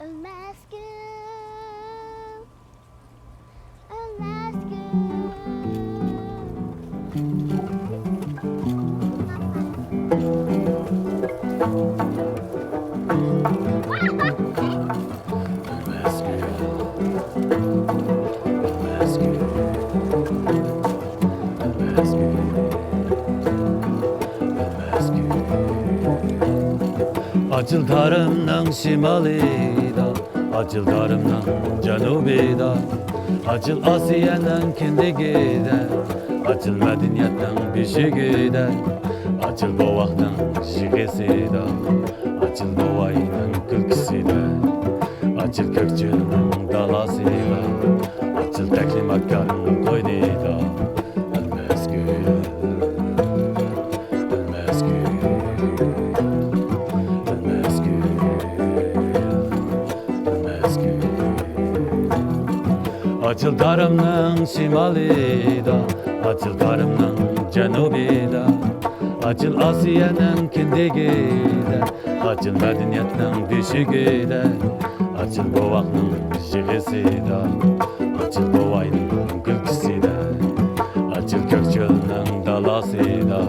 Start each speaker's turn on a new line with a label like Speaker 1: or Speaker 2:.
Speaker 1: Ölmez gün, ölmez gün.
Speaker 2: Ölmez gün, ölmez gün, ölmez gün, ölmez gün. Acıl tarımdan şimalida, acıl tarımdan canubida, acıl Asiye'den kendi gider, acıl medeniyetten bir şey gider, acıl doğaktan şigesida, acıl doğaydan kırkısida, acıl kökçünün dalasıyla, acıl teklimatkarın koydida. Ölmez gün, ölmez gün, ölmez gün, ölmez gün. Acıl darımның şimalida, acıl darımның canubida, acıl Asiye'nin kindigida, acıl medeniyetning beshigida, acıl boğaqning jig'isida, acıl boğayning kulkisida, acıl ko'kcho'lning dalasida.